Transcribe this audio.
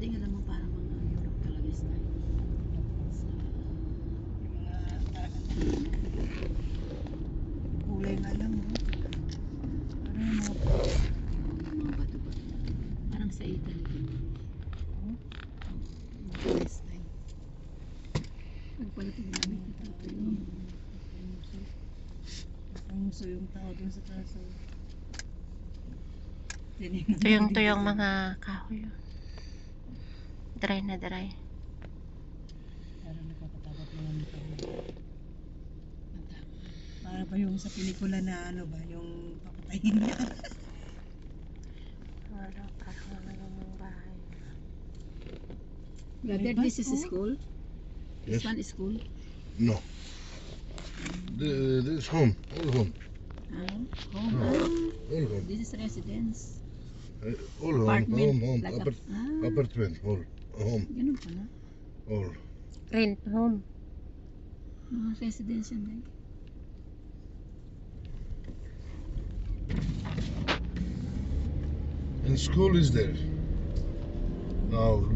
building, alam mo, parang mga Europe talaga style. Sa Mga parang kulay nga lang, no? Parang mga mga bato-bato. Parang sa Italy. Mga style. Pagpalapag namin ito yung so yung tao dun sa taas. Tuyong-tuyong mga kahoy. Dry na dry. Parang nakakatakot naman ito. Para pa yung sa pelikula na ano ba, yung papatayin niya. Parang ano yung bahay. Brother, this is a school? This Yes. one is school? No. This home. All home. Home. All home. This is residence. All home. Apartment. Home. Like Apartment. All. Home. ganun pala. All. Rent home. Mga residence yan din. And school is there. Now